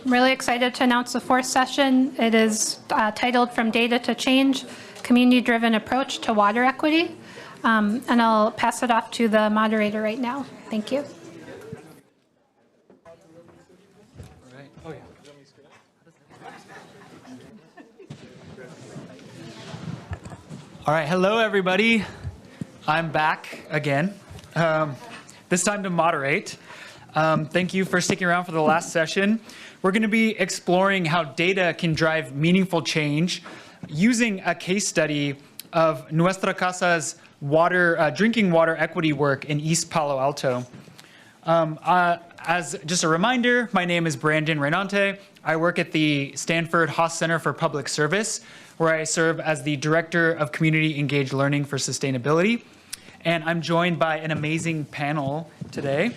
I'm really excited to announce the fourth session. It is titled From Data to Change, Community-Driven Approach to Water Equity. And I'll pass it off to the moderator right now. Thank you. All right, hello everybody. I'm back again, this time to moderate. Thank you for sticking around for the last session. We're going to be exploring how data can drive meaningful change using a case study of Nuestra Casa's drinking water equity work in East Palo Alto. As just a reminder, my name is Brandon Renante. I work at the Stanford Haas Center for Public Service, where I serve as the Director of Community Engaged Learning for Sustainability. And I'm joined by an amazing panel today.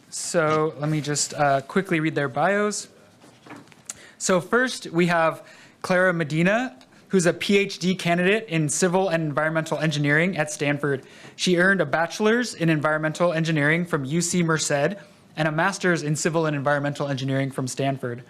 So let me just quickly read their bios. So first, we have Clara Medina, who's a PhD candidate in civil and environmental engineering at Stanford. She earned a bachelor's in environmental engineering from UC Merced and a master's in civil and environmental engineering from Stanford.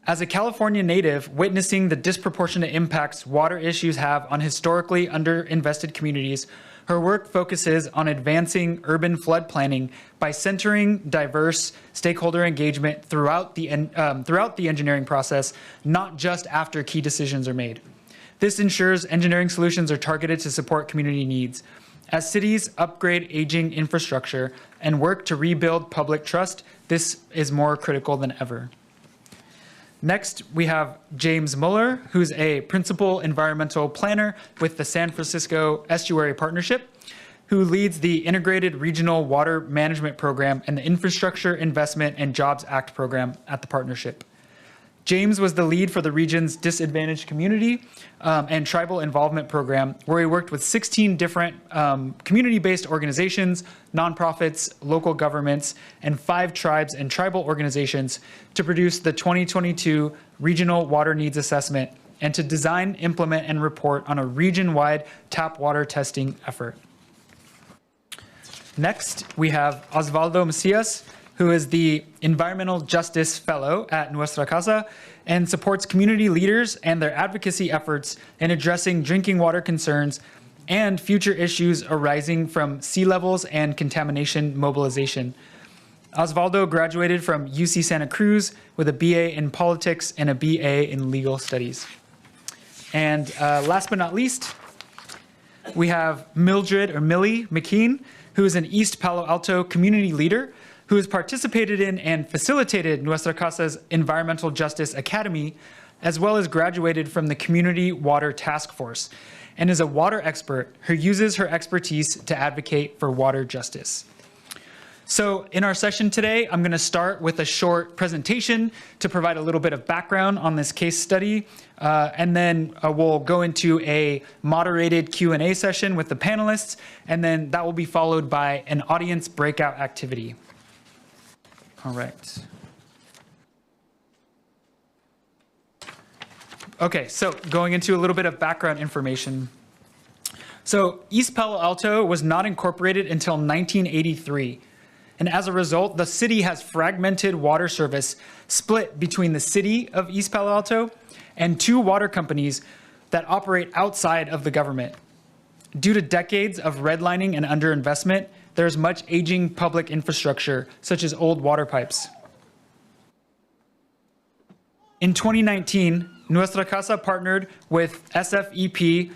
As a California native, witnessing the disproportionate impacts water issues have on historically underinvested communities, her work focuses on advancing urban flood planning by centering diverse stakeholder engagement throughout the engineering process, not just after key decisions are made. This ensures engineering solutions are targeted to support community needs. As cities upgrade aging infrastructure and work to rebuild public trust, this is more critical than ever. Next, we have James Muller, who's a principal environmental planner with the San Francisco Estuary Partnership, who leads the Integrated Regional Water Management Program and the Infrastructure Investment and Jobs Act program at the partnership. James was the lead for the region's disadvantaged community and tribal involvement program, where he worked with 16 different community-based organizations, nonprofits, local governments, and 5 tribes and tribal organizations to produce the 2022 Regional Water Needs Assessment and to design, implement, and report on a region-wide tap water testing effort. Next, we have Osvaldo Macias, who is the Environmental Justice Fellow at Nuestra Casa and supports community leaders and their advocacy efforts in addressing drinking water concerns and future issues arising from sea levels and contamination mobilization. Osvaldo graduated from UC Santa Cruz with a BA in politics and a BA in legal studies. And last but not least, we have Mildred or Millie McKean, who is an East Palo Alto community leader who has participated in and facilitated Nuestra Casa's Environmental Justice Academy, as well as graduated from the Community Water Task Force, and is a water expert who uses her expertise to advocate for water justice. So in our session today, I'm going to start with a short presentation to provide a little bit of background on this case study, and then we'll go into a moderated Q&A session with the panelists, and then that will be followed by an audience breakout activity. All right. Okay, so going into a little bit of background information. So East Palo Alto was not incorporated until 1983. And as a result, the city has fragmented water service split between the city of East Palo Alto and 2 water companies that operate outside of the government. Due to decades of redlining and underinvestment, there's much aging public infrastructure, such as old water pipes. In 2019, Nuestra Casa partnered with SFEP,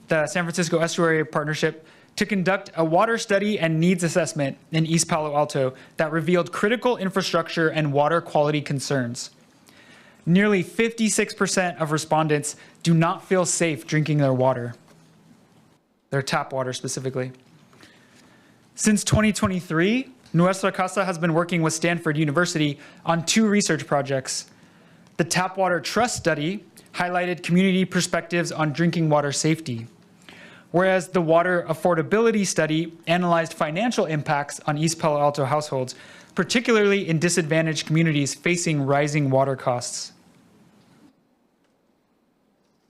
the San Francisco Estuary Partnership, to conduct a water study and needs assessment in East Palo Alto that revealed critical infrastructure and water quality concerns. Nearly 56% of respondents do not feel safe drinking their water, their tap water specifically. Since 2023, Nuestra Casa has been working with Stanford University on 2 research projects. The Tap Water Trust Study highlighted community perspectives on drinking water safety, whereas the Water Affordability Study analyzed financial impacts on East Palo Alto households, particularly in disadvantaged communities facing rising water costs.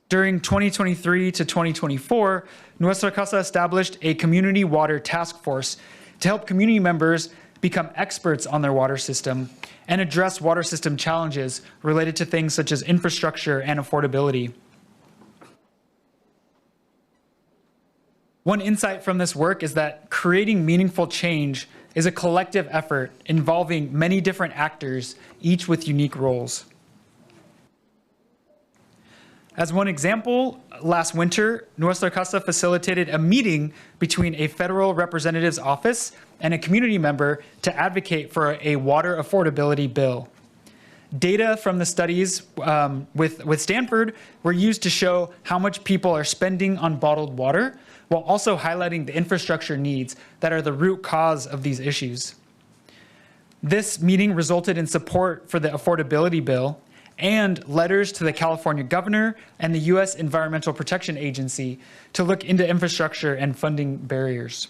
During 2023 to 2024, Nuestra Casa established a community water task force to help community members become experts on their water system, and address water system challenges related to things such as infrastructure and affordability. One insight from this work is that creating meaningful change is a collective effort involving many different actors, each with unique roles. As one example, last winter, Nuestra Casa facilitated a meeting between a federal representative's office and a community member to advocate for a water affordability bill. Data from the studies with Stanford were used to show how much people are spending on bottled water, while also highlighting the infrastructure needs that are the root cause of these issues. This meeting resulted in support for the affordability bill and letters to the California governor and the U.S. Environmental Protection Agency to look into infrastructure and funding barriers.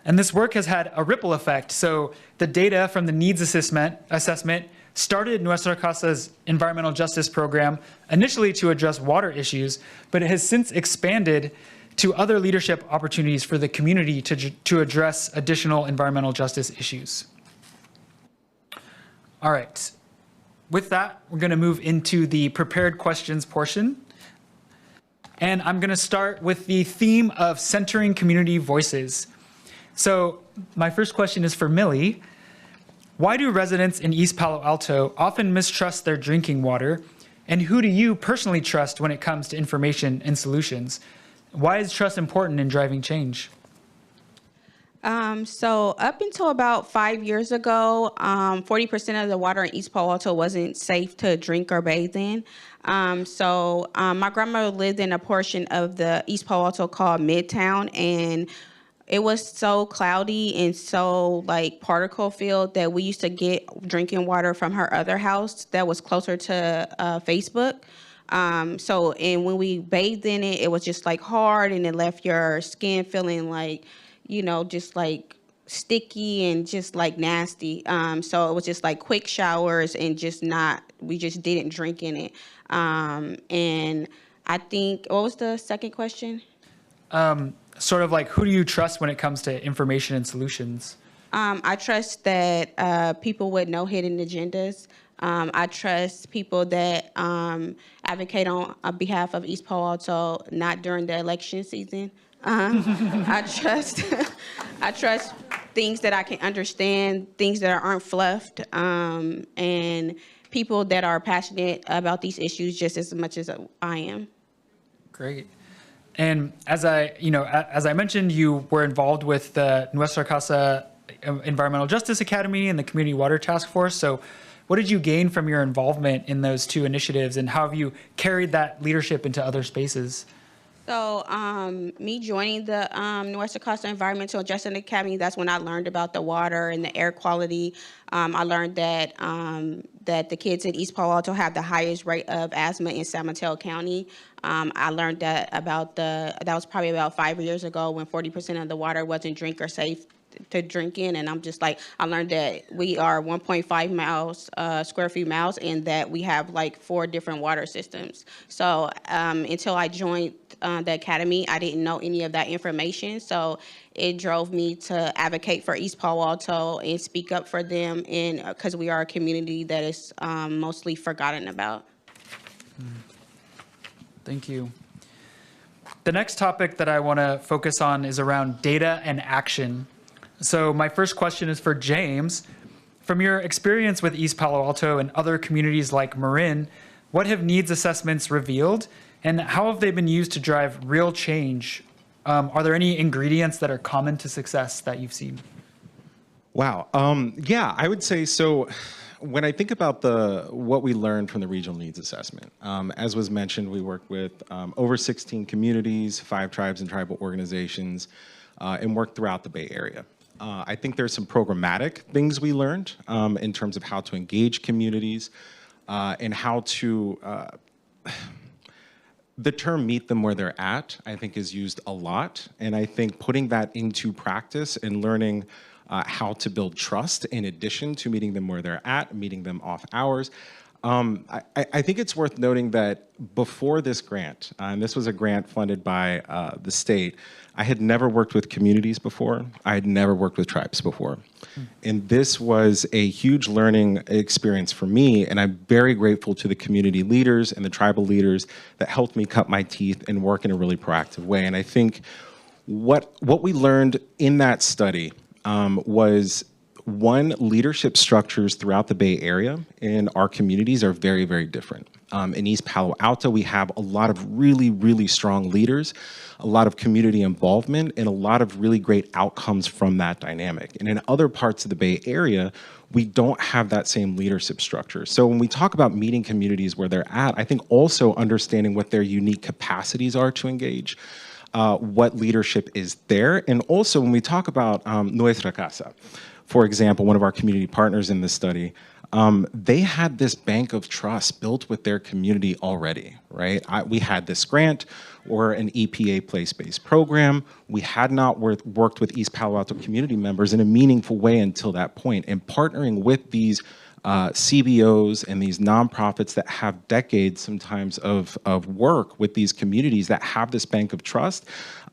And this work has had a ripple effect. So the data from the needs assessment started Nuestra Casa's environmental justice program initially to address water issues, but it has since expanded to other leadership opportunities for the community to address additional environmental justice issues. All right. With that, we're going to move into the prepared questions portion. And I'm going to start with the theme of centering community voices. So my first question is for Millie. Why do residents in East Palo Alto often mistrust their drinking water? And who do you personally trust when it comes to information and solutions? Why is trust important in driving change? So up until about 5 years ago, 40% of the water in East Palo Alto wasn't safe to drink or bathe in. My grandmother lived in a portion of the East Palo Alto called Midtown, and it was so cloudy and so like particle filled that we used to get drinking water from her other house that was closer to Facebook. And when we bathed in it, it was just like hard, and it left your skin feeling like, just like sticky and just like nasty. So it was just like quick showers and we just didn't drink in it. And I think, what was the second question? Sort of like, who do you trust when it comes to information and solutions? I trust that people with no hidden agendas. I trust people that advocate on behalf of East Palo Alto, not during the election season. I trust things that I can understand, things that aren't fluffed, and people that are passionate about these issues just as much as I am. Great. And as I mentioned, you were involved with the Nuestra Casa Environmental Justice Academy and the Community Water Task Force. So what did you gain from your involvement in those two initiatives, and how have you carried that leadership into other spaces? So me joining the Nuestra Casa Environmental Justice Academy, that's when I learned about the water and the air quality. I learned that that the kids in East Palo Alto have the highest rate of asthma in San Mateo County. I learned that that was probably about 5 years ago, when 40% of the water wasn't drink or safe to drink in. And I'm just like, I learned that we are 1.5 miles, square feet miles, and that we have like 4 different water systems. So until I joined the academy, I didn't know any of that information. So it drove me to advocate for East Palo Alto and speak up for them, because we are a community that is mostly forgotten about. Thank you. The next topic that I want to focus on is around data and action. So my first question is for James. From your experience with East Palo Alto and other communities like Marin, what have needs assessments revealed, and how have they been used to drive real change? Are there any ingredients that are common to success that you've seen? Wow. Yeah, I would say so. When I think about what we learned from the regional needs assessment, as was mentioned, we worked with over 16 communities, 5 tribes and tribal organizations, and worked throughout the Bay Area. I think there's some programmatic things we learned in terms of how to engage communities and how to, the term meet them where they're at, I think is used a lot. And I think putting that into practice and learning how to build trust in addition to meeting them where they're at, meeting them off hours, I think it's worth noting that before this grant, and this was a grant funded by the state, I had never worked with communities before. I had never worked with tribes before. And this was a huge learning experience for me, and I'm very grateful to the community leaders and the tribal leaders that helped me cut my teeth and work in a really proactive way. And I think what we learned in that study was, one, leadership structures throughout the Bay Area in our communities are very, very different. In East Palo Alto, we have a lot of really, really strong leaders, a lot of community involvement, and a lot of really great outcomes from that dynamic. And in other parts of the Bay Area, we don't have that same leadership structure. So when we talk about meeting communities where they're at, I think also understanding what their unique capacities are to engage, what leadership is there, and also when we talk about Nuestra Casa, for example, one of our community partners in this study, they had this bank of trust built with their community already, right? We had this grant or an EPA place-based program. We had not worked with East Palo Alto community members in a meaningful way until that point. And partnering with these CBOs and these nonprofits that have decades sometimes of work with these communities that have this bank of trust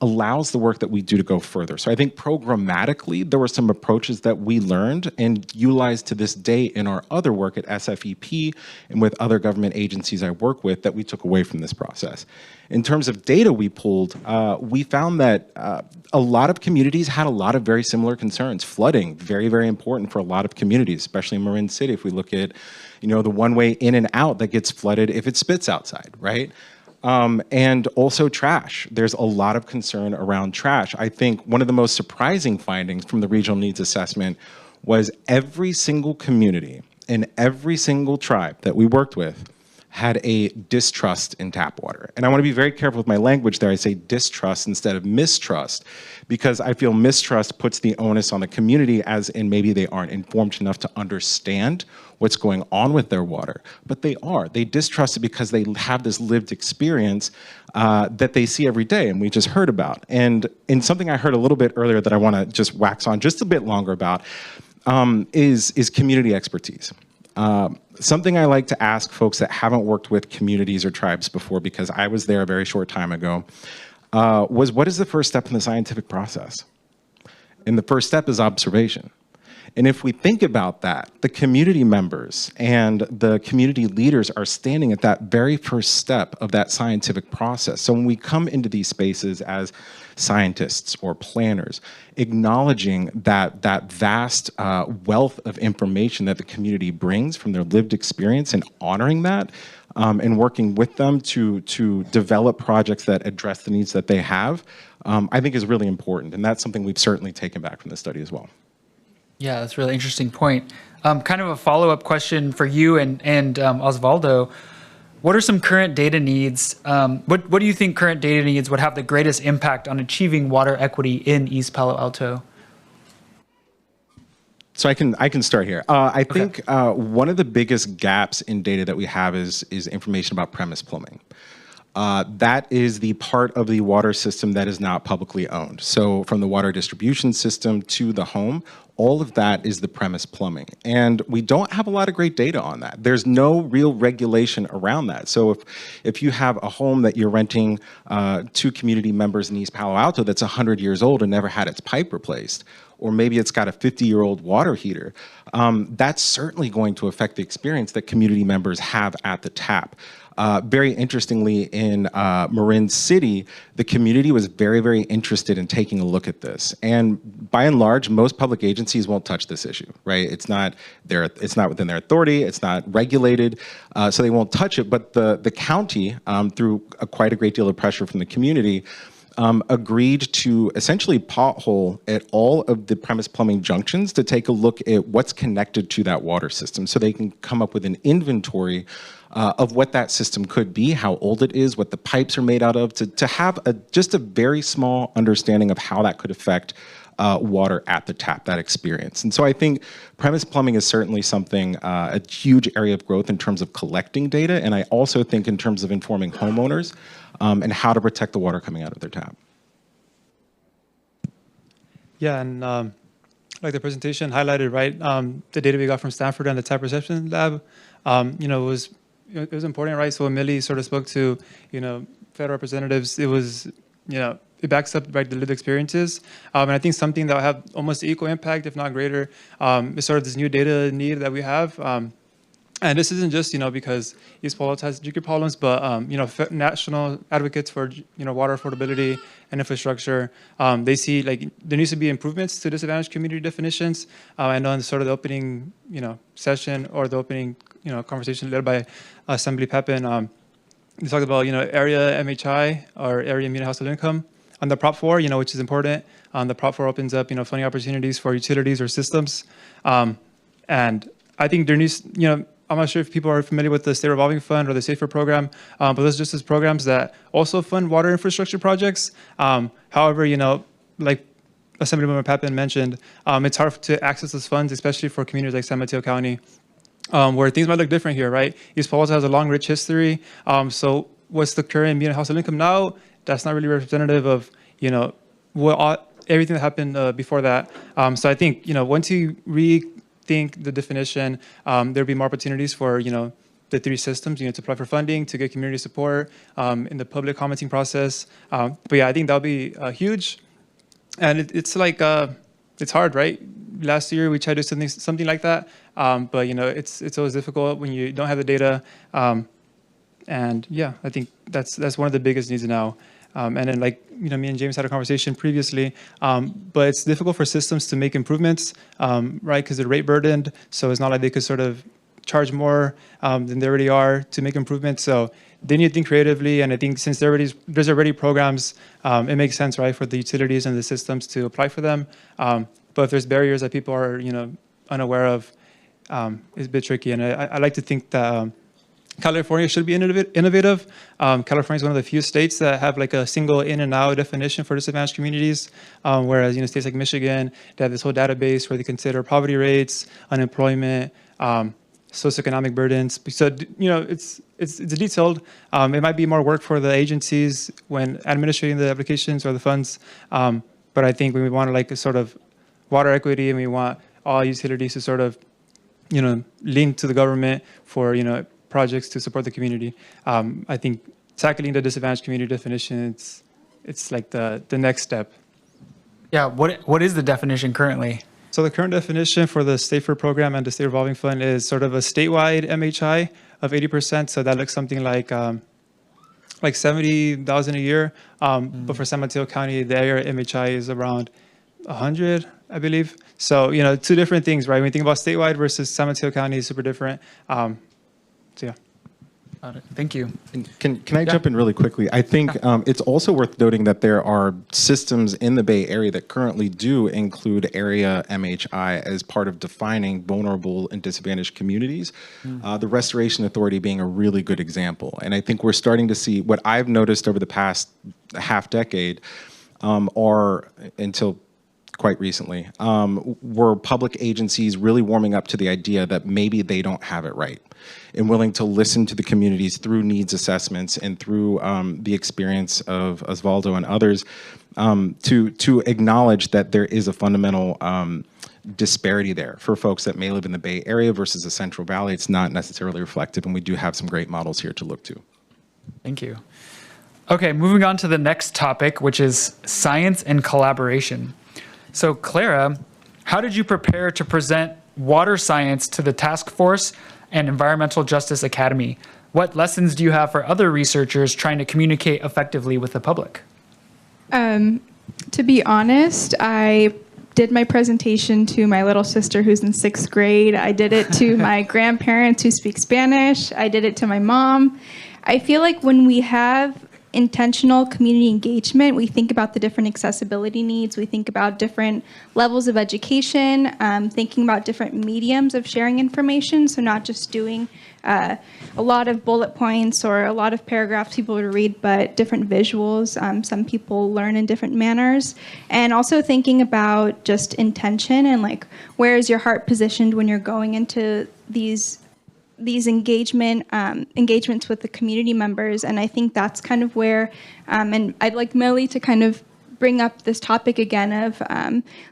allows the work that we do to go further. So I think programmatically, there were some approaches that we learned and utilized to this day in our other work at SFEP and with other government agencies I work with that we took away from this process. In terms of data we pulled, we found that a lot of communities had a lot of very similar concerns. Flooding, very, very important for a lot of communities, especially in Marin City. If we look at, the one-way in and out that gets flooded if it spits outside, right? And also trash. There's a lot of concern around trash. I think one of the most surprising findings from the regional needs assessment was every single community and every single tribe that we worked with had a distrust in tap water. And I want to be very careful with my language there. I say distrust instead of mistrust, because I feel mistrust puts the onus on the community, as in maybe they aren't informed enough to understand what's going on with their water. But they are. They distrust it because they have this lived experience that they see every day, and we just heard about. And in something I heard a little bit earlier that I want to just wax on just a bit longer about is community expertise. Something I like to ask folks that haven't worked with communities or tribes before, because I was there a very short time ago, was what is the first step in the scientific process? And the first step is observation. And if we think about that, the community members and the community leaders are standing at that very first step of that scientific process. So when we come into these spaces as scientists or planners, acknowledging that vast wealth of information that the community brings from their lived experience and honoring that, and working with them to develop projects that address the needs that they have, I think is really important. And that's something we've certainly taken back from the study as well. Yeah, that's a really interesting point. Kind of a follow-up question for you and Osvaldo. What are some current data needs? What do you think current data needs would have the greatest impact on achieving water equity in East Palo Alto? So I can start here. I think one of the biggest gaps in data that we have is information about premise plumbing. That is the part of the water system that is not publicly owned. So from the water distribution system to the home, all of that is the premise plumbing. And we don't have a lot of great data on that. There's no real regulation around that. So if you have a home that you're renting to community members in East Palo Alto that's 100 years old and never had its pipe replaced, or maybe it's got a 50-year-old water heater, that's certainly going to affect the experience that community members have at the tap. Very interestingly, in Marin City, the community was very, very interested in taking a look at this. And by and large, most public agencies won't touch this issue, right? It's not within their authority, it's not regulated, so they won't touch it. But the county, through quite a great deal of pressure from the community, agreed to essentially pothole at all of the premise plumbing junctions to take a look at what's connected to that water system, so they can come up with an inventory of what that system could be, how old it is, what the pipes are made out of, to have just a very small understanding of how that could affect water at the tap, that experience. And so I think premise plumbing is certainly something, a huge area of growth in terms of collecting data, and I also think in terms of informing homeowners and how to protect the water coming out of their tap. Yeah, and like the presentation highlighted, right, the data we got from Stanford and the Tide Perception Lab, it was important, right? So when Millie sort of spoke to, federal representatives, it was, it backs up, right, the lived experiences. And I think something that will have almost equal impact, if not greater, is sort of this new data need that we have. And this isn't just, because East Palo Alto has drinking problems, but, national advocates for, water affordability and infrastructure, they see like there needs to be improvements to disadvantaged community definitions. I know in sort of the opening, session or the opening, conversation led by Assembly Pepin, they talked about, area MHI or area median household income on the Prop 4, which is important. The Prop 4 opens up, funding opportunities for utilities or systems. And I think there needs, I'm not sure if people are familiar with the State Revolving Fund or the SAFER program, but those are just as programs that also fund water infrastructure projects. However, like Assemblymember Pepin mentioned, it's hard to access those funds, especially for communities like San Mateo County, where things might look different here, right? East Palo Alto has a long, rich history. So what's the current median household income now? That's not really representative of, everything that happened before that. So I think, once you rethink the definition, there'll be more opportunities for, the three systems, to apply for funding, to get community support in the public commenting process. But yeah, I think that'll be huge. And it's like, it's hard, right? Last year we tried to do something like that, but it's always difficult when you don't have the data. And yeah, I think that's one of the biggest needs now. And then like, me and James had a conversation previously, but it's difficult for systems to make improvements, right? Because they're rate burdened. So it's not like they could sort of charge more than they already are to make improvements. So they need to think creatively. And I think since there's already programs, it makes sense, right, for the utilities and the systems to apply for them. But if there's barriers that people are, unaware of, it's a bit tricky. And I like to think that California should be innovative. California is one of the few states that have like a single in and out definition for disadvantaged communities, whereas states like Michigan, they have this whole database where they consider poverty rates, unemployment, socioeconomic burdens. So it's detailed. It might be more work for the agencies when administrating the applications or the funds, but I think when we want to like a sort of water equity and we want all utilities to sort of lean to the government for projects to support the community. I think tackling the disadvantaged community definition, it's like the next step. Yeah, what is the definition currently? So the current definition for the SAFER program and the State Revolving Fund is sort of a statewide MHI of 80%. So that looks something like $70,000 a year. But for San Mateo County, the area MHI is around 100, I believe. So two different things, right? When you think about statewide versus San Mateo County, is super different. So yeah. Got it. Thank you. Can I jump in really quickly? I think it's also worth noting that there are systems in the Bay Area that currently do include area MHI as part of defining vulnerable and disadvantaged communities. The Restoration Authority being a really good example. And I think we're starting to see what I've noticed over the past half decade are, until quite recently, were public agencies really warming up to the idea that maybe they don't have it right and willing to listen to the communities through needs assessments and through the experience of Osvaldo and others to acknowledge that there is a fundamental disparity there for folks that may live in the Bay Area versus the Central Valley. It's not necessarily reflective, and we do have some great models here to look to. Thank you. Okay, moving on to the next topic, which is science and collaboration. So Clara, how did you prepare to present water science to the task force and Environmental Justice Academy? What lessons do you have for other researchers trying to communicate effectively with the public? To be honest, I did my presentation to my little sister who's in 6th grade. I did it to my grandparents who speak Spanish. I did it to my mom. I feel like when we have intentional community engagement, we think about the different accessibility needs, we think about different levels of education, thinking about different mediums of sharing information, so not just doing a lot of bullet points or a lot of paragraphs people would read, but different visuals. Some people learn in different manners. And also thinking about just intention and like, where is your heart positioned when you're going into these engagements with the community members. And I think that's kind of where, and I'd like Millie to kind of bring up this topic again of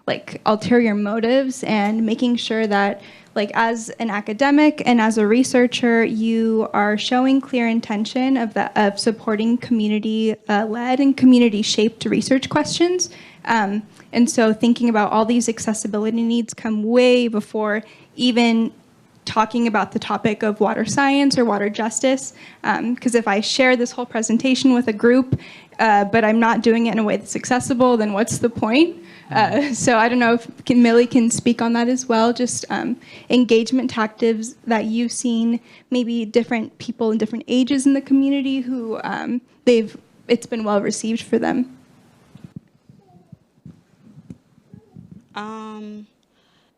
like ulterior motives and making sure that like as an academic and as a researcher, you are showing clear intention of supporting community-led and community-shaped research questions. And so thinking about all these accessibility needs come way before even talking about the topic of water science or water justice. Because if I share this whole presentation with a group, but I'm not doing it in a way that's accessible, then what's the point? So I don't know if Millie can speak on that as well, just engagement tactics that you've seen, maybe different people in different ages in the community who it's been well received for them.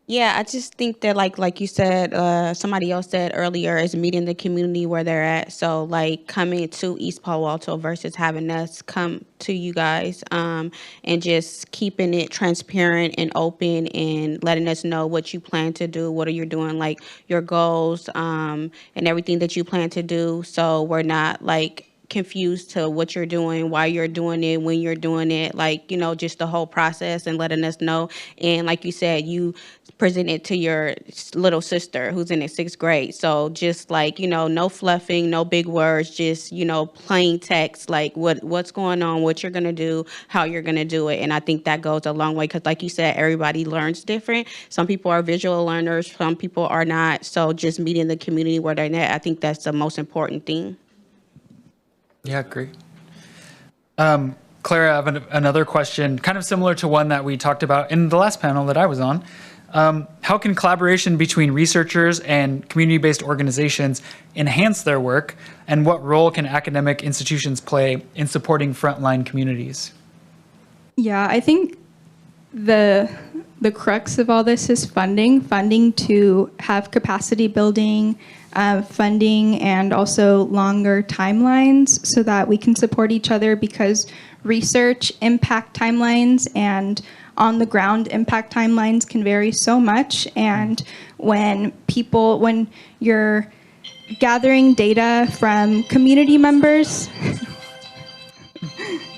Yeah, I just think that like you said, somebody else said earlier, is meeting the community where they're at. So like coming to East Palo Alto versus having us come to you guys, and just keeping it transparent and open and letting us know what you plan to do, what are you doing, like your goals, and everything that you plan to do. So we're not like confused to what you're doing, why you're doing it, when you're doing it, like, you know, just the whole process and letting us know. And like you said, you present it to your little sister who's in the 6th grade. So just like, you know, no fluffing, no big words, just, you know, plain text, like what's going on, what you're going to do, how you're going to do it. And I think that goes a long way because like you said, everybody learns different. Some people are visual learners, some people are not. So just meeting the community where they're at, I think that's the most important thing. Yeah, great. Clara, I have another question, kind of similar to one that we talked about in the last panel that I was on. How can collaboration between researchers and community-based organizations enhance their work, and what role can academic institutions play in supporting frontline communities? Yeah, I think the crux of all this is funding to have capacity building, funding, and also longer timelines so that we can support each other, because research impact timelines and on the ground impact timelines can vary so much. And when you're gathering data from community members,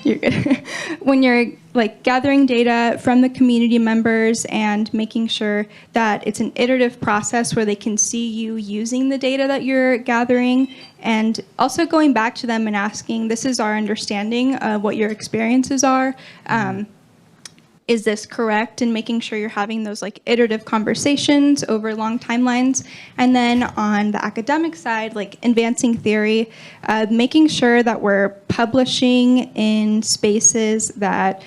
you're good. When you're like gathering data from the community members and making sure that it's an iterative process where they can see you using the data that you're gathering, and also going back to them and asking, this is our understanding of what your experiences are. Is this correct? And making sure you're having those like iterative conversations over long timelines. And then on the academic side, like advancing theory, making sure that we're publishing in spaces that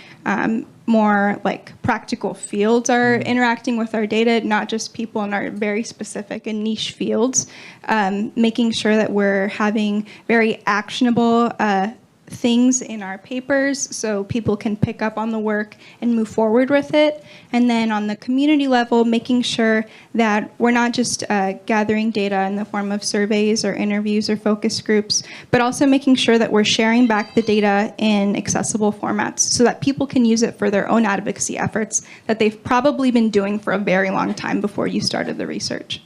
more like practical fields are interacting with our data, not just people in our very specific and niche fields. Making sure that we're having very actionable things in our papers so people can pick up on the work and move forward with it. And then on the community level, making sure that we're not just gathering data in the form of surveys or interviews or focus groups, but also making sure that we're sharing back the data in accessible formats so that people can use it for their own advocacy efforts that they've probably been doing for a very long time before you started the research.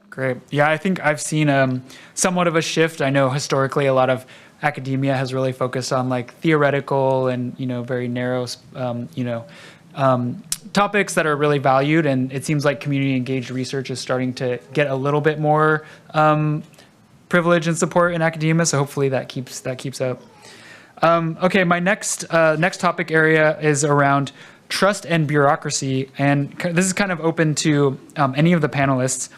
Great. Yeah, I think I've seen somewhat of a shift. I know historically a lot of academia has really focused on like theoretical and, you know, very narrow, topics that are really valued. And it seems like community engaged research is starting to get a little bit more privilege and support in academia. So hopefully that keeps up. Okay, my next topic area is around trust and bureaucracy. And this is kind of open to any of the panelists.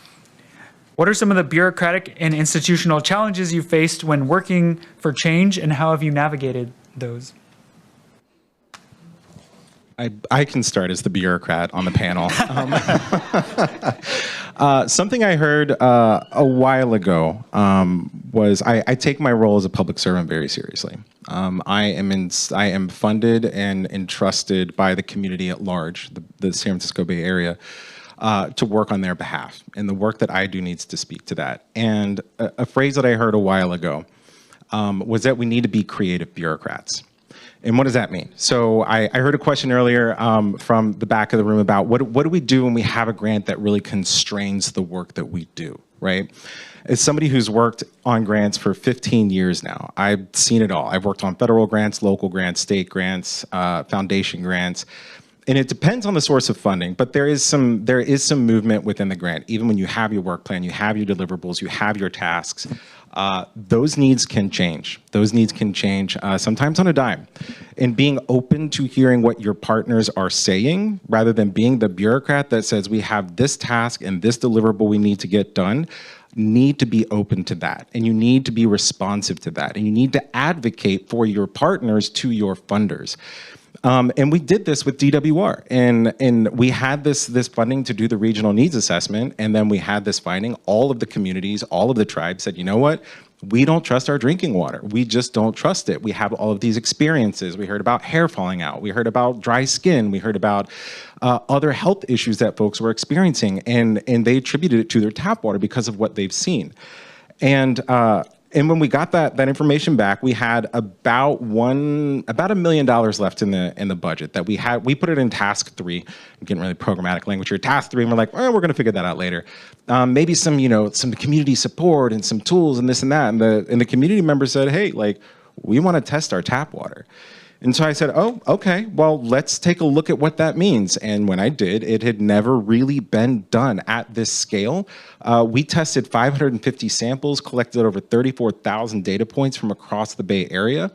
What are some of the bureaucratic and institutional challenges you faced when working for change, and how have you navigated those? I can start as the bureaucrat on the panel. Something I heard a while ago was I take my role as a public servant very seriously. I am funded and entrusted by the community at large, the San Francisco Bay Area, to work on their behalf. And the work that I do needs to speak to that. And a phrase that I heard a while ago was that we need to be creative bureaucrats. And what does that mean? So I heard a question earlier from the back of the room about what do we do when we have a grant that really constrains the work that we do, right? As somebody who's worked on grants for 15 years now, I've seen it all. I've worked on federal grants, local grants, state grants, foundation grants. And it depends on the source of funding, but there is some movement within the grant. Even when you have your work plan, you have your deliverables, you have your tasks, those needs can change. Those needs can change sometimes on a dime. And being open to hearing what your partners are saying, rather than being the bureaucrat that says we have this task and this deliverable we need to get done, need to be open to that. And you need to be responsive to that. And you need to advocate for your partners to your funders. And we did this with DWR, and we had this funding to do the regional needs assessment, and then we had this finding. All of the communities, all of the tribes said, you know what? We don't trust our drinking water. We just don't trust it. We have all of these experiences. We heard about hair falling out. We heard about dry skin. We heard about other health issues that folks were experiencing, and they attributed it to their tap water because of what they've seen. And when we got that information back, we had about $1 million left in the budget that we had. We put it in task 3. I'm getting really programmatic language here. Task 3, and we're like, well, we're going to figure that out later. Maybe some community support and some tools and this and that. And the community members said, hey, like, we want to test our tap water. And so I said, oh, okay, well, let's take a look at what that means. And when I did, it had never really been done at this scale. We tested 550 samples, collected over 34,000 data points from across the Bay Area.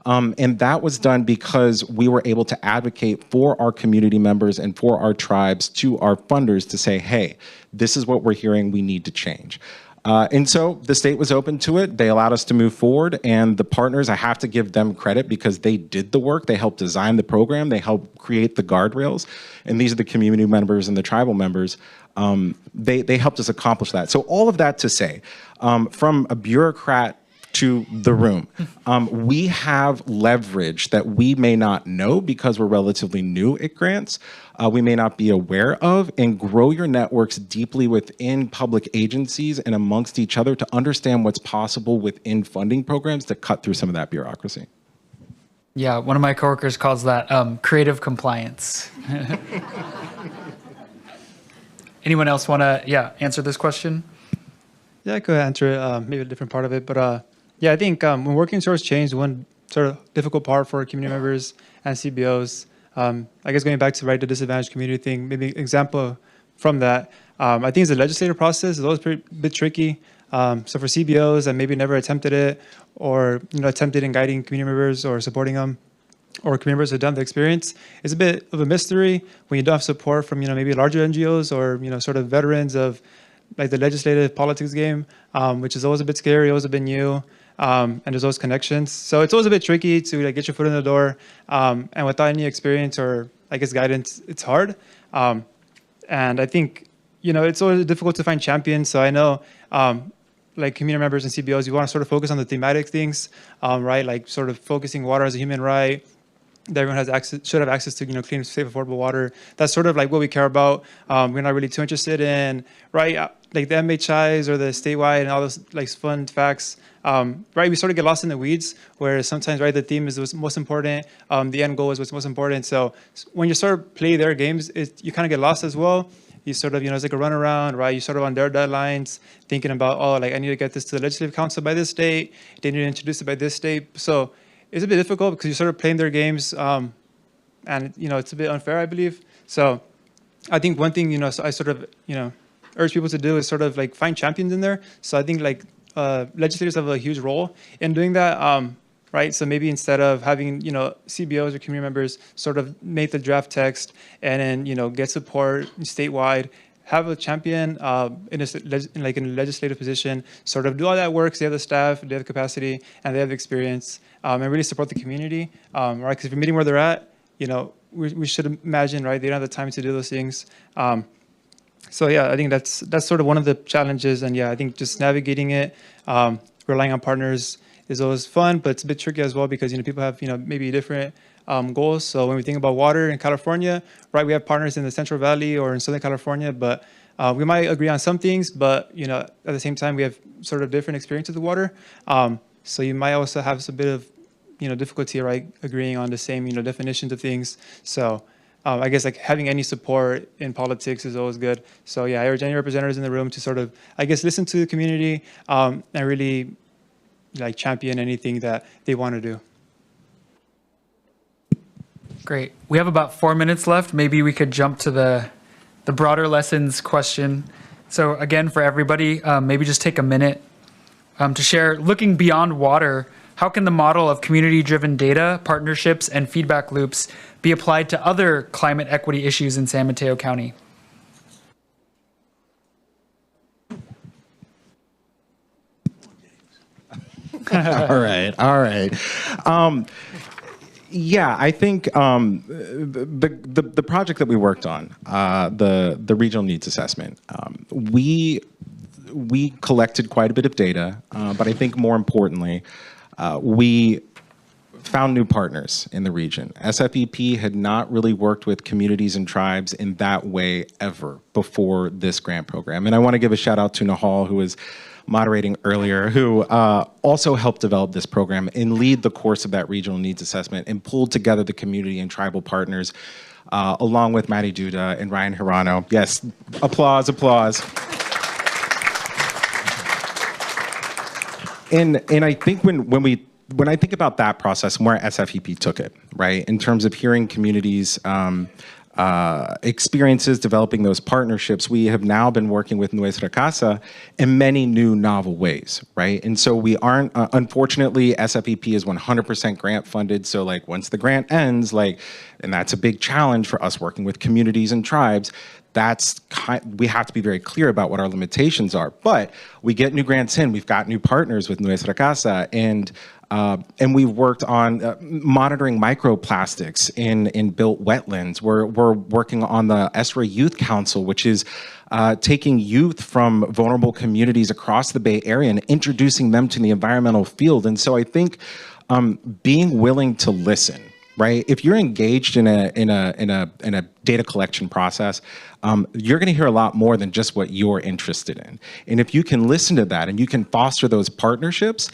And that was done because we were able to advocate for our community members and for our tribes to our funders to say, hey, this is what we're hearing, we need to change. And so the state was open to it. They allowed us to move forward. And the partners, I have to give them credit because they did the work. They helped design the program. They helped create the guardrails. And these are the community members and the tribal members. They helped us accomplish that. So all of that to say, from a bureaucrat to the room, we have leverage that we may not know because we're relatively new at grants. We may not be aware of, and grow your networks deeply within public agencies and amongst each other to understand what's possible within funding programs to cut through some of that bureaucracy. Yeah, one of my coworkers calls that creative compliance. Anyone else want to, answer this question? Yeah, I could answer it, maybe a different part of it, but yeah, I think when working towards change, one sort of difficult part for community members and CBOs, I guess going back to the disadvantaged community thing, maybe example from that, I think it's the legislative process is always a bit tricky. So for CBOs that maybe never attempted it, or attempted in guiding community members or supporting them, or community members who don't have the experience, it's a bit of a mystery when you don't have support from maybe larger NGOs or sort of veterans of like the legislative politics game, which is always a bit scary, always a bit new. And there's always connections. So it's always a bit tricky to get your foot in the door. And without any experience or I guess guidance, it's hard. And I think, it's always difficult to find champions. So I know like community members and CBOs, you want to sort of focus on the thematic things, right? Like sort of focusing water as a human right, that everyone has should have access to, clean, safe, affordable water. That's sort of like what we care about. We're not really too interested in, right? Like the MHIs or the statewide and all those like fun facts. Right, we sort of get lost in the weeds where sometimes, right, the theme is what's most important, the end goal is what's most important. So when you sort of play their games, you kind of get lost as well. You sort of, it's like a runaround, right? You sort of on their deadlines, thinking about, oh, like I need to get this to the legislative council by this date. They need to introduce it by this date. So it's a bit difficult because you're sort of playing their games, and it's a bit unfair, I believe. So I think one thing, I sort of, urge people to do is sort of like find champions in there. So I think like legislators have a huge role in doing that, right? So maybe instead of having, CBOs or community members sort of make the draft text and then, get support statewide, have a champion in a legislative position, sort of do all that work. So they have the staff, they have the capacity, and they have the experience, and really support the community, right? Because if you're meeting where they're at, we should imagine, right? They don't have the time to do those things. So yeah, I think that's sort of one of the challenges, and yeah, I think just navigating it, relying on partners is always fun, but it's a bit tricky as well because people have maybe different goals. So when we think about water in California, right, we have partners in the Central Valley or in Southern California, but we might agree on some things, but at the same time we have sort of different experiences with water. So you might also have a bit of difficulty, right, agreeing on the same, definitions of things. So I guess like having any support in politics is always good. So yeah, I urge any representatives in the room to sort of, I guess, listen to the community and really like champion anything that they want to do. Great. We have about 4 minutes left. Maybe we could jump to the broader lessons question. So again, for everybody, maybe just take a minute to share, looking beyond water, how can the model of community-driven data, partnerships, and feedback loops be applied to other climate equity issues in San Mateo County? All right. Yeah, I think the project that we worked on, the regional needs assessment, we collected quite a bit of data, but I think more importantly, we found new partners in the region. SFEP had not really worked with communities and tribes in that way ever before this grant program. And I want to give a shout out to Nahal, who was moderating earlier, who also helped develop this program and lead the course of that regional needs assessment and pulled together the community and tribal partners, along with Maddie Duda and Ryan Hirano. Yes, applause. And I think when I think about that process and where SFEP took it, right, in terms of hearing communities' experiences, developing those partnerships, we have now been working with Nuestra Casa in many new novel ways, right? And so we aren't, unfortunately, SFEP is 100% grant funded. So like once the grant ends, and that's a big challenge for us working with communities and tribes, we have to be very clear about what our limitations are. But we get new grants in, we've got new partners with Nuestra Casa, and we've worked on monitoring microplastics in built wetlands. We're working on the Esra Youth Council, which is taking youth from vulnerable communities across the Bay Area and introducing them to the environmental field. And so I think being willing to listen, right? If you're engaged in a data collection process, you're going to hear a lot more than just what you're interested in. And if you can listen to that and you can foster those partnerships,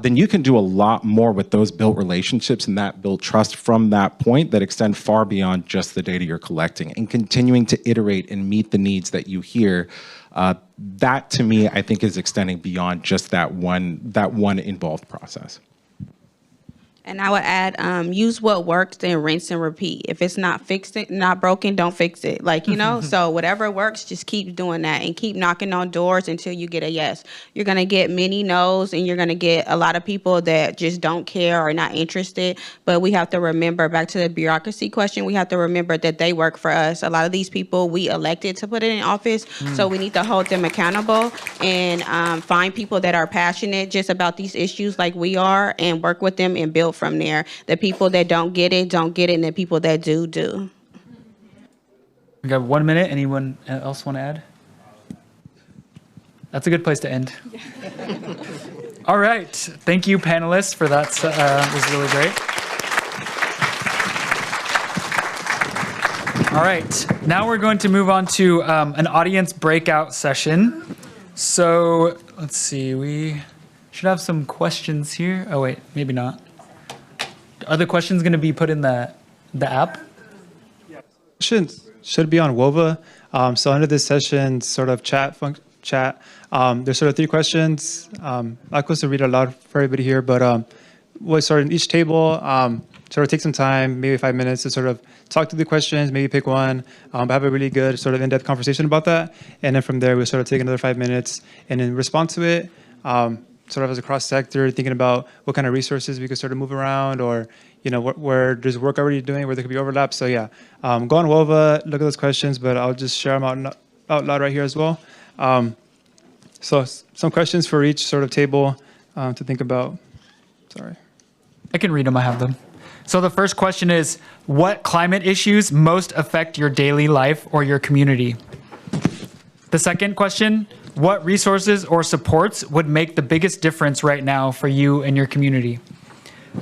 then you can do a lot more with those built relationships and that built trust from that point that extend far beyond just the data you're collecting, and continuing to iterate and meet the needs that you hear. That to me, I think, is extending beyond just that one involved process. And I would add, use what works, then rinse and repeat. If it's not not broken, don't fix it. So whatever works, just keep doing that and keep knocking on doors until you get a yes. You're going to get many no's, and you're going to get a lot of people that just don't care or not interested. But we have to remember, back to the bureaucracy question, we have to remember that they work for us. A lot of these people we elected to put it in office, so we need to hold them accountable and find people that are passionate just about these issues like we are, and work with them and build from there. The people that don't get it, and the people that do. We got 1 minute. Anyone else want to add? That's a good place to end. Yeah. All right. Thank you, panelists, for that. Was really great. All right. Now we're going to move on to an audience breakout session. So let's see. We should have some questions here. Oh, wait, maybe not. Are the questions going to be put in the app? Should be on WOVA. So under this session, sort of chat, there's sort of 3 questions. I'm not supposed to read it aloud for everybody here, but we'll sort of in each table, sort of take some time, maybe 5 minutes to sort of talk through the questions, maybe pick one, have a really good sort of in-depth conversation about that. And then from there, we'll sort of take another 5 minutes and then respond to it. Sort of as a cross sector, thinking about what kind of resources we could sort of move around, or where there's work already doing, where there could be overlap. So yeah, go on WOVA, look at those questions, but I'll just share them out loud right here as well. So some questions for each sort of table to think about. Sorry. I can read them. I have them. So the first question is, what climate issues most affect your daily life or your community? The second question, what resources or supports would make the biggest difference right now for you and your community?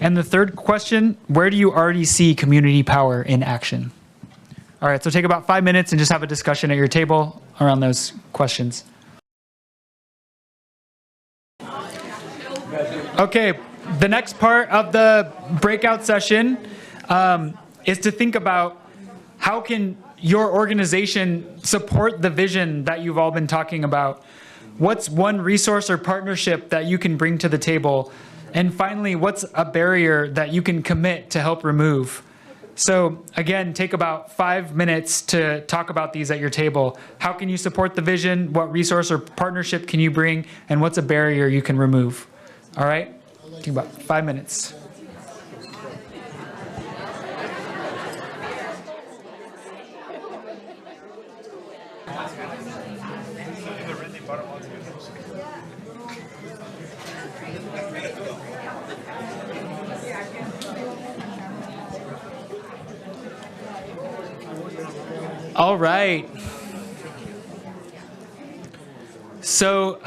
And the third question, where do you already see community power in action? All right, so take about 5 minutes and just have a discussion at your table around those questions. Okay, the next part of the breakout session is to think about how can your organization support the vision that you've all been talking about. What's one resource or partnership that you can bring to the table? And finally, what's a barrier that you can commit to help remove? So again, take about 5 minutes to talk about these at your table. How can you support the vision? What resource or partnership can you bring? And what's a barrier you can remove? All right, take about 5 minutes. All right. So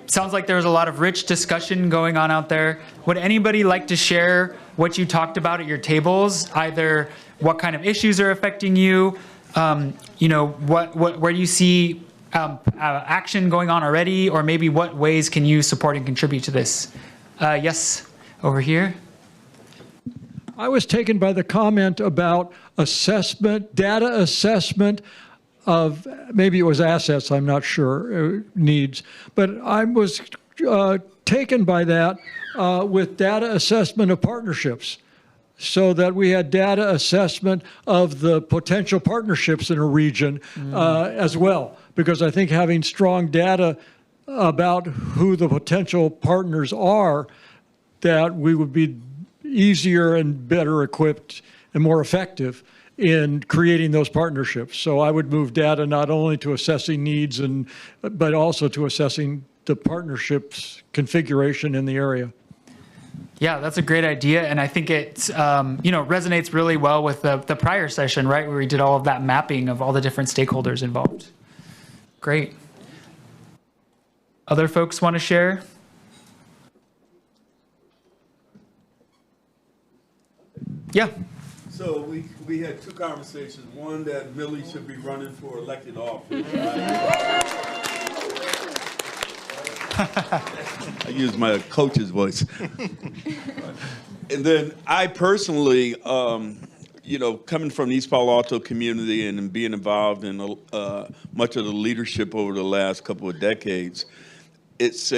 sounds like there was a lot of rich discussion going on out there. Would anybody like to share what you talked about at your tables? Either what kind of issues are affecting you, where do you see action going on already, or maybe what ways can you support and contribute to this? Yes, over here. I was taken by the comment about assessment, data assessment of, maybe it was assets, I'm not sure, needs. But I was taken by that with data assessment of partnerships, so that we had data assessment of the potential partnerships in a region as well. Because I think having strong data about who the potential partners are, that we would be easier and better equipped and more effective in creating those partnerships. So I would move data not only to assessing needs, but also to assessing the partnerships configuration in the area. Yeah, that's a great idea, and I think it resonates really well with the prior session, right, where we did all of that mapping of all the different stakeholders involved. Great. Other folks want to share? Yeah. So we had two conversations. One, that Millie should be running for elected office. I use my coach's voice. And then I personally, coming from the East Palo Alto community and being involved in much of the leadership over the last couple of decades, it's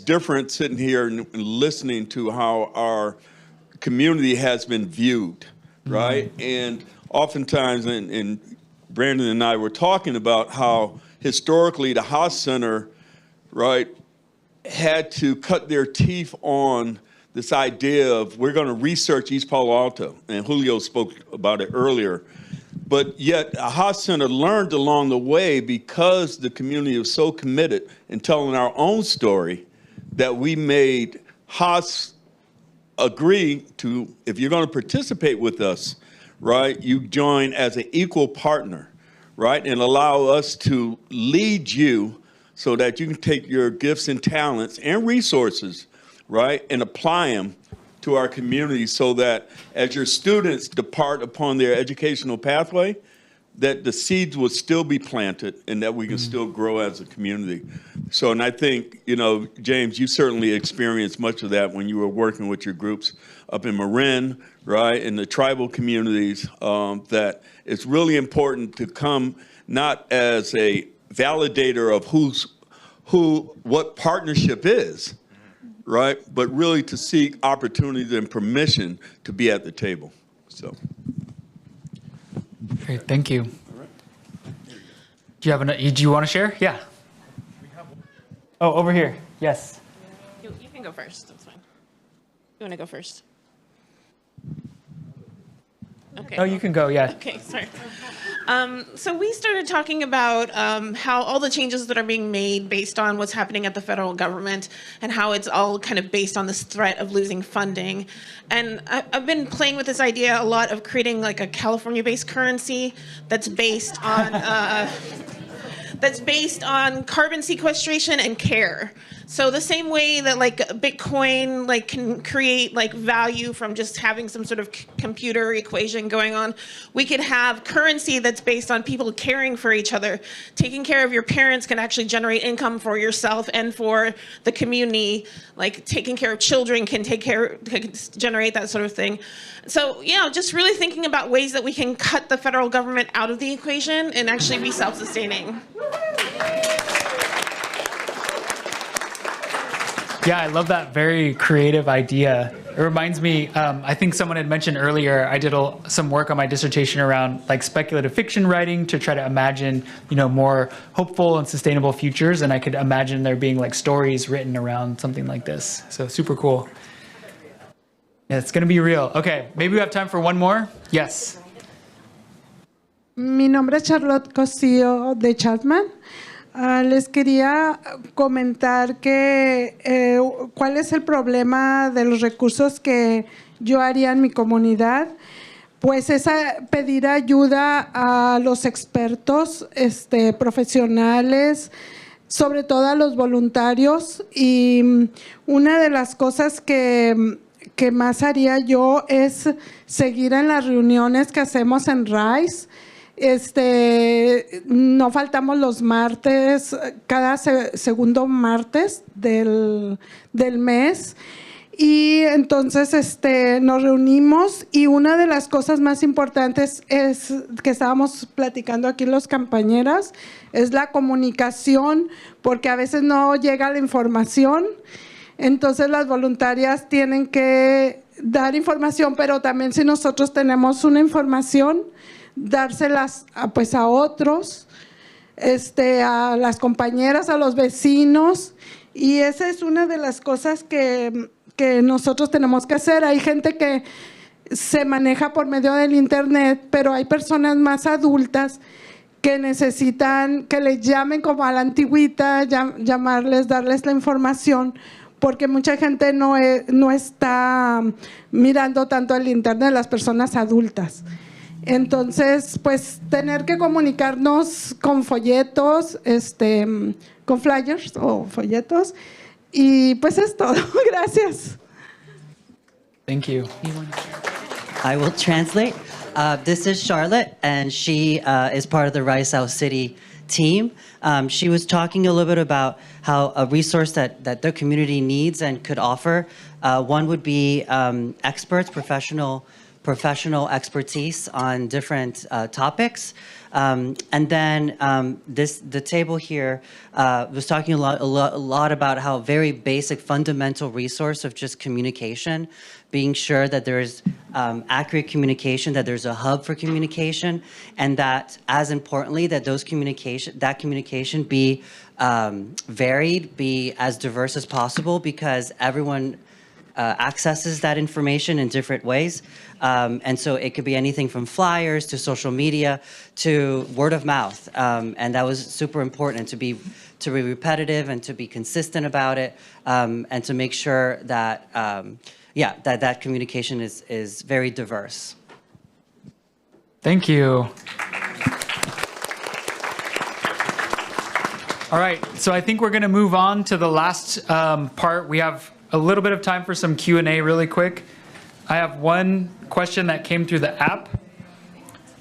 different sitting here and listening to how our community has been viewed, right? And oftentimes, and Brandon and I were talking about how historically the Haas Center, right, had to cut their teeth on this idea of we're going to research East Palo Alto, and Julio spoke about it earlier. But yet, a Haas Center learned along the way, because the community was so committed in telling our own story, that we made Haas agree to, if you're going to participate with us, right, you join as an equal partner, right, and allow us to lead you so that you can take your gifts and talents and resources, right, and apply them to our community, so that as your students depart upon their educational pathway, that the seeds will still be planted and that we can still grow as a community. So, and I think, James, you certainly experienced much of that when you were working with your groups up in Marin, right, in the tribal communities, that it's really important to come not as a validator of what partnership is, right, but really to seek opportunity and permission to be at the table, so. Great, thank you. Do you want to share? Yeah. Oh, over here. Yes. You can go first. That's fine. You want to go first? Okay. Oh, you can go. Yeah. Okay, sorry. So we started talking about how all the changes that are being made based on what's happening at the federal government, and how it's all kind of based on this threat of losing funding. And I've been playing with this idea a lot of creating like a California-based currency that's based on that's based on carbon sequestration and care. So the same way that like Bitcoin like can create like value from just having some sort of computer equation going on, we could have currency that's based on people caring for each other. Taking care of your parents can actually generate income for yourself and for the community. Like taking care of children can generate that sort of thing. So, you know, just really thinking about ways that we can cut the federal government out of the equation and actually be self-sustaining. Yeah, I love that very creative idea. It reminds me, I think someone had mentioned earlier, I did some work on my dissertation around like speculative fiction writing to try to imagine, you know, more hopeful and sustainable futures. And I could imagine there being like stories written around something like this. So super cool. Yeah, it's going to be real. Okay, maybe we have time for one more. Yes. Mi nombre es Charlotte Costillo de Chapman. Les quería comentar que cuál es el problema de los recursos que yo haría en mi comunidad. Pues es pedir ayuda a los expertos, profesionales, sobre todo a los voluntarios. Y una de las cosas que más haría yo es seguir en las reuniones que hacemos en RISE. No faltamos los martes, cada segundo martes del mes. Y entonces nos reunimos y una de las cosas más importantes es que estábamos platicando aquí los compañeras, es la comunicación, porque a veces no llega la información. Entonces las voluntarias tienen que dar información, pero también si nosotros tenemos una información, dárselas a otros, a las compañeras, a los vecinos. Y esa es una de las cosas que nosotros tenemos que hacer. Hay gente que se maneja por medio del internet, pero hay personas más adultas que necesitan que les llamen como a la antigüita, llamarles, darles la información, porque mucha gente no está mirando tanto el internet, las personas adultas. Entonces, pues tener que comunicarnos con folletos, con flyers o folletos, y pues es todo. Gracias. Thank you. I will translate. This is Charlotte, and she is part of the Rice South City team. She was talking a little bit about how a resource that the community needs and could offer. One would be experts, professional expertise on different topics. And then the table here was talking a lot about how very basic fundamental resource of just communication, being sure that there's accurate communication, that there's a hub for communication, and that as importantly that that communication be varied, be as diverse as possible, because everyone accesses that information in different ways. And so it could be anything from flyers to social media to word of mouth. And that was super important to be repetitive and to be consistent about it, and to make sure that, that communication is very diverse. Thank you. All right, so I think we're going to move on to the last part. We have a little bit of time for some Q&A really quick. I have one question that came through the app.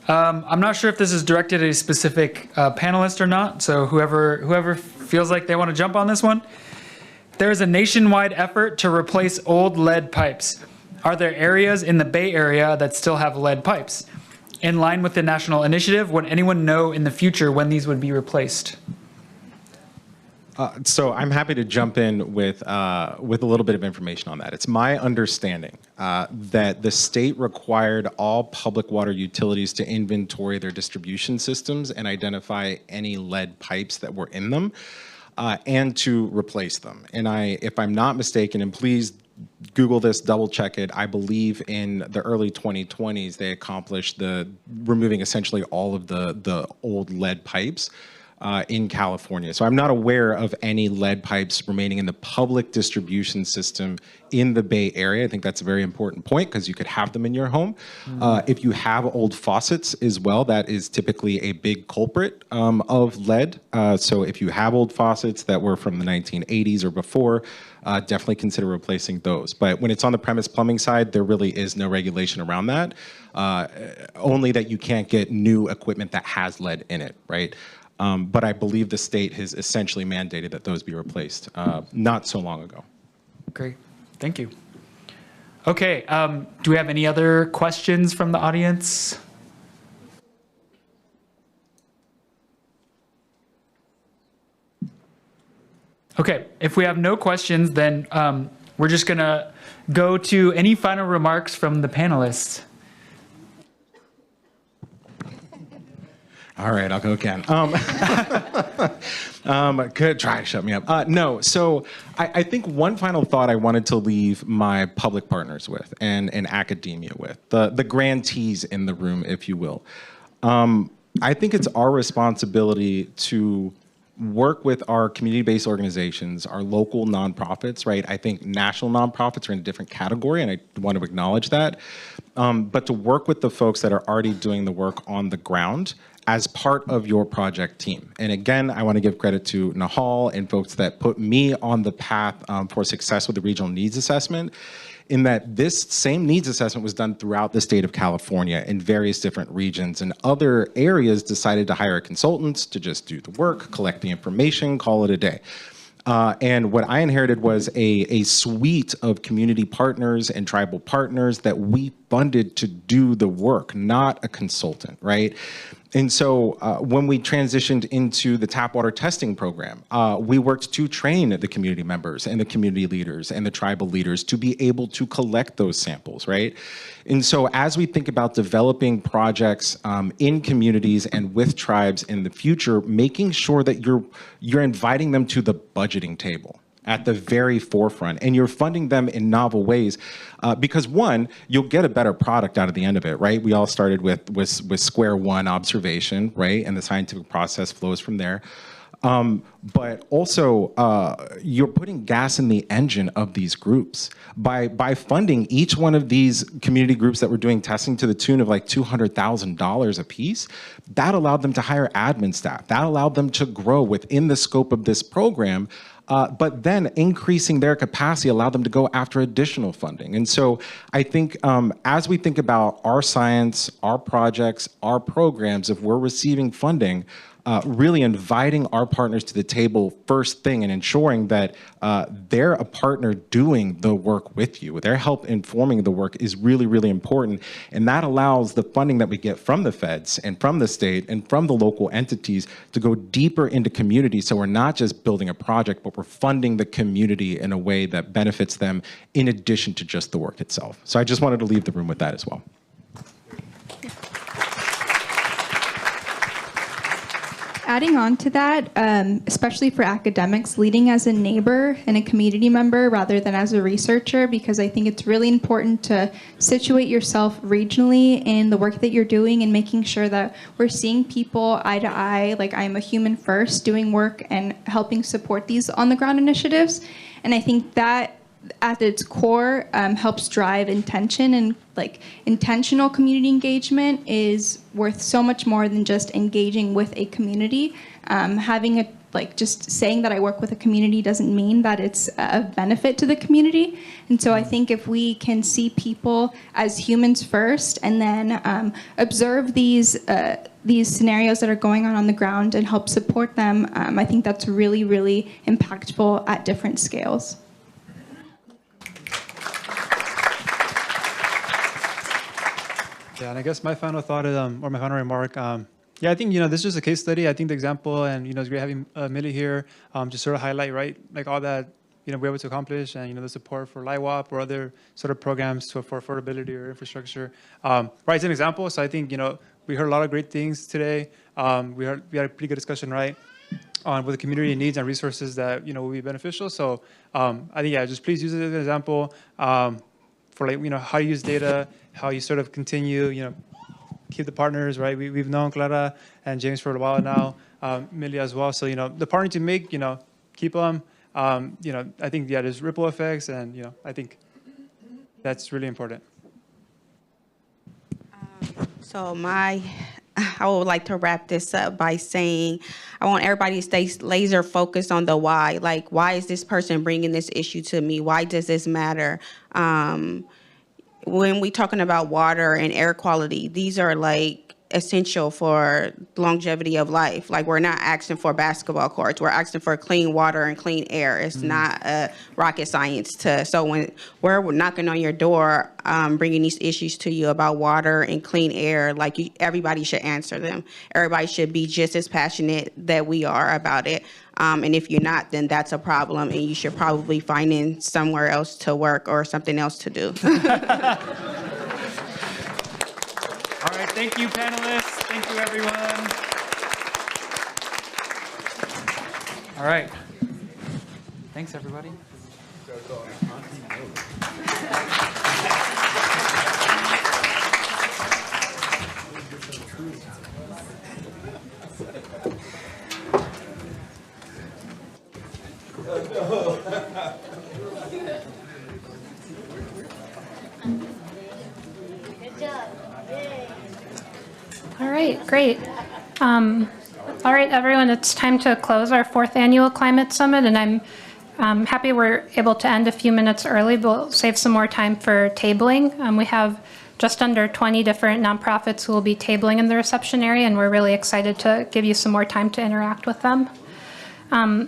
I'm not sure if this is directed at a specific panelist or not, so whoever feels like they want to jump on this one. There is a nationwide effort to replace old lead pipes. Are there areas in the Bay Area that still have lead pipes? In line with the national initiative, would anyone know in the future when these would be replaced? So I'm happy to jump in with a little bit of information on that. It's my understanding that the state required all public water utilities to inventory their distribution systems and identify any lead pipes that were in them, and to replace them. And if I'm not mistaken, and please Google this, double check it, I believe in the early 2020s they accomplished removing essentially all of the old lead pipes. in California. So I'm not aware of any lead pipes remaining in the public distribution system in the Bay Area. I think that's a very important point because you could have them in your home. If you have old faucets as well, that is typically a big culprit of lead. So if you have old faucets that were from the 1980s or before, definitely consider replacing those. But when it's on the premise plumbing side, there really is no regulation around that. Only that you can't get new equipment that has lead in it, right? But I believe the state has essentially mandated that those be replaced not so long ago. Great. Thank you. Okay. Do we have any other questions from the audience? Okay. If we have no questions, then we're just going to go to any final remarks from the panelists. All right, I'll go again. Good try to shut me up. No, so I think one final thought I wanted to leave my public partners with and academia with, the grantees in the room, if you will. I think it's our responsibility to work with our community-based organizations, our local nonprofits, right? I think national nonprofits are in a different category, and I want to acknowledge that. But to work with the folks that are already doing the work on the ground as part of your project team. And again, I want to give credit to Nahal and folks that put me on the path for success with the regional needs assessment, in that this same needs assessment was done throughout the state of California in various different regions, and other areas decided to hire consultants to just do the work, collect the information, call it a day. And what I inherited was a suite of community partners and tribal partners that we funded to do the work, not a consultant, right? And so when we transitioned into the tap water testing program, we worked to train the community members and the community leaders and the tribal leaders to be able to collect those samples, right? And so as we think about developing projects in communities and with tribes in the future, making sure that you're inviting them to the budgeting table at the very forefront, and you're funding them in novel ways, because one, you'll get a better product out of the end of it, right? We all started with square one observation, right? And the scientific process flows from there. But also, you're putting gas in the engine of these groups. By funding each one of these community groups that were doing testing to the tune of like $200,000 a piece, that allowed them to hire admin staff. That allowed them to grow within the scope of this program. But then increasing their capacity allowed them to go after additional funding. And so I think as we think about our science, our projects, our programs, if we're receiving funding, really inviting our partners to the table first thing and ensuring that they're a partner doing the work with you. Their help informing the work is really, really important. And that allows the funding that we get from the feds and from the state and from the local entities to go deeper into communities. So we're not just building a project, but we're funding the community in a way that benefits them in addition to just the work itself. So I just wanted to leave the room with that as well. Adding on to that, especially for academics, leading as a neighbor and a community member rather than as a researcher, because I think it's really important to situate yourself regionally in the work that you're doing and making sure that we're seeing people eye to eye, like I'm a human first, doing work and helping support these on the ground initiatives. And I think that at its core helps drive intention, and like intentional community engagement is worth so much more than just engaging with a community. Having a just saying that I work with a community doesn't mean that it's a benefit to the community. And so I think if we can see people as humans first and then observe these scenarios that are going on the ground and help support them, I think that's really, really impactful at different scales. Yeah, and I guess my final thought is, or my final remark, yeah, I think, this is just a case study. I think the example, and, it's great having Millie here, just sort of highlight, right, like all that, we're able to accomplish, and, the support for LIWAP or other sort of programs for affordability or infrastructure. Right, it's an example. So I think, we heard a lot of great things today. We had a pretty good discussion, right, on what the community needs and resources that, will be beneficial. So I think, yeah, just please use it as an example for, how you use data, how you sort of continue, keep the partners, right? We've known Clara and James for a while now, Millie as well. So, the partner to make, keep them. I think, there's ripple effects, and, I think that's really important. So I would like to wrap this up by saying I want everybody to stay laser focused on the why. Like, why is this person bringing this issue to me? Why does this matter? When we talking about water and air quality, these are like essential for longevity of life. Like, we're not asking for basketball courts. We're asking for clean water and clean air. It's not rocket science so when we're knocking on your door, bringing these issues to you about water and clean air, like everybody should answer them. Everybody should be just as passionate that we are about it. And if you're not, then that's a problem, and you should probably find somewhere else to work or something else to do. All right, thank you, panelists. Thank you, everyone. All right. Thanks, everybody. All right, great. All right, everyone, it's time to close our 4th annual Climate Summit, and I'm happy we're able to end a few minutes early, but we'll save some more time for tabling. We have just under 20 different nonprofits who will be tabling in the reception area, and we're really excited to give you some more time to interact with them.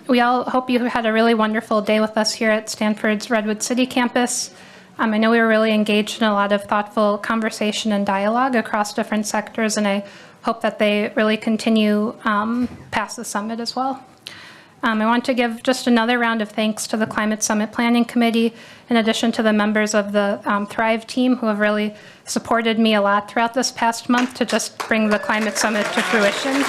We all hope you had a really wonderful day with us here at Stanford's Redwood City campus. I know we were really engaged in a lot of thoughtful conversation and dialogue across different sectors, and I hope that they really continue past the summit as well. I want to give just another round of thanks to the Climate Summit Planning Committee, in addition to the members of the Thrive team who have really supported me a lot throughout this past month to just bring the Climate Summit to fruition.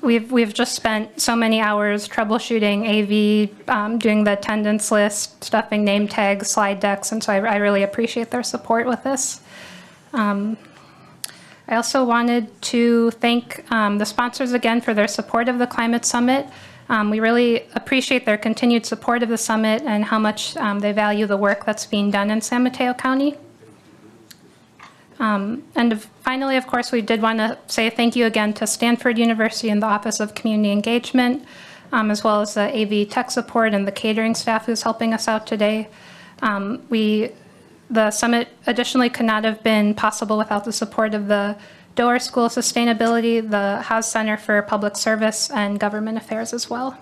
We've just spent so many hours troubleshooting AV, doing the attendance list, stuffing name tags, slide decks, and so I really appreciate their support with this. I also wanted to thank the sponsors again for their support of the Climate Summit. We really appreciate their continued support of the summit and how much they value the work that's being done in San Mateo County. And finally, of course, we did want to say thank you again to Stanford University and the Office of Community Engagement, as well as the AV tech support and the catering staff who's helping us out today. The summit additionally could not have been possible without the support of the Doerr School of Sustainability, the Haas Center for Public Service, and Government Affairs as well.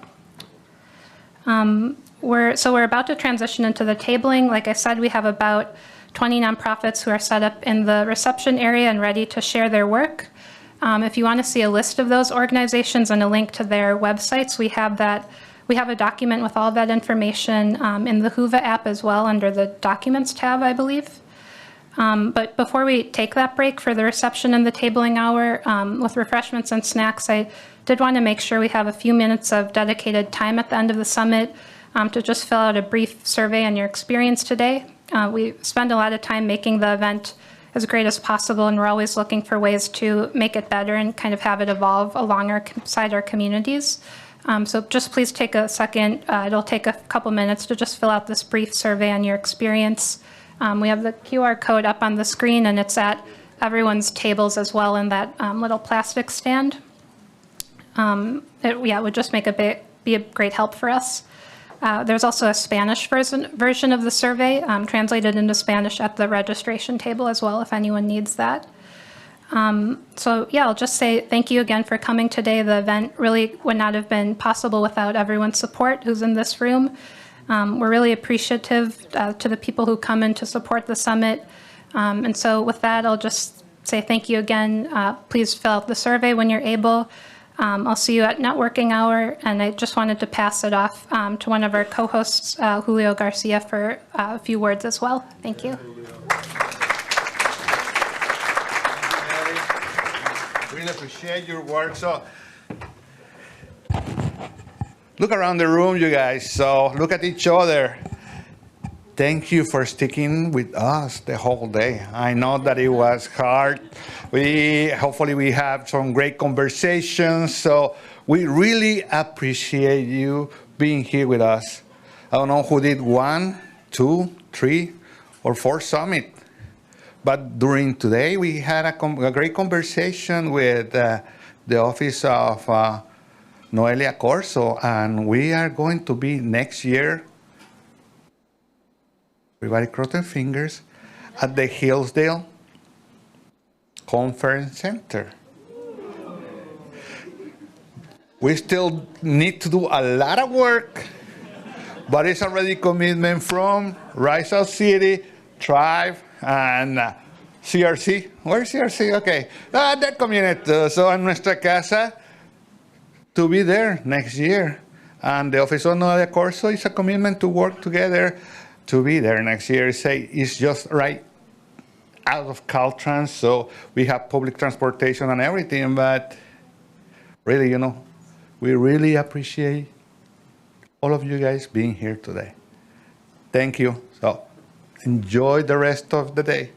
We're about to transition into the tabling. Like I said, we have about 20 nonprofits who are set up in the reception area and ready to share their work. If you want to see a list of those organizations and a link to their websites, we have a document with all that information in the Whova app as well under the Documents tab, I believe. But before we take that break for the reception and the tabling hour with refreshments and snacks, I did want to make sure we have a few minutes of dedicated time at the end of the summit to just fill out a brief survey on your experience today. We spend a lot of time making the event as great as possible, and we're always looking for ways to make it better and kind of have it evolve alongside our communities. So just please take a second. It'll take a couple minutes to just fill out this brief survey on your experience. We have the QR code up on the screen, and it's at everyone's tables as well in that little plastic stand. It would just be a great help for us. There's also a Spanish version of the survey translated into Spanish at the registration table as well, if anyone needs that. I'll just say thank you again for coming today. The event really would not have been possible without everyone's support who's in this room. We're really appreciative to the people who come in to support the summit. And so with that, I'll just say thank you again. Please fill out the survey when you're able. I'll see you at networking hour, and I just wanted to pass it off to one of our co-hosts, Julio Garcia, for a few words as well. Thank you. Really appreciate your work. So, look around the room, you guys. So, look at each other. thank you for sticking with us the whole day. I know that it was hard. Hopefully we have some great conversations. So we really appreciate you being here with us. I don't know who did 1, 2, 3, or 4 summit. But during today, we had a great conversation with the office of Noelia Corso, and we are going to be next year, everybody cross their fingers, at the Hillsdale Conference Center. We still need to do a lot of work, but it's already commitment from Rise South City, Tribe, and CRC. Where's CRC? Okay, that community. So en nuestra casa, to be there next year. And the Office of Noelia Corso is a commitment to work together to be there next year. It's just right out of Caltrans, so we have public transportation and everything, but really, you know, we really appreciate all of you guys being here today. Thank you. So enjoy the rest of the day.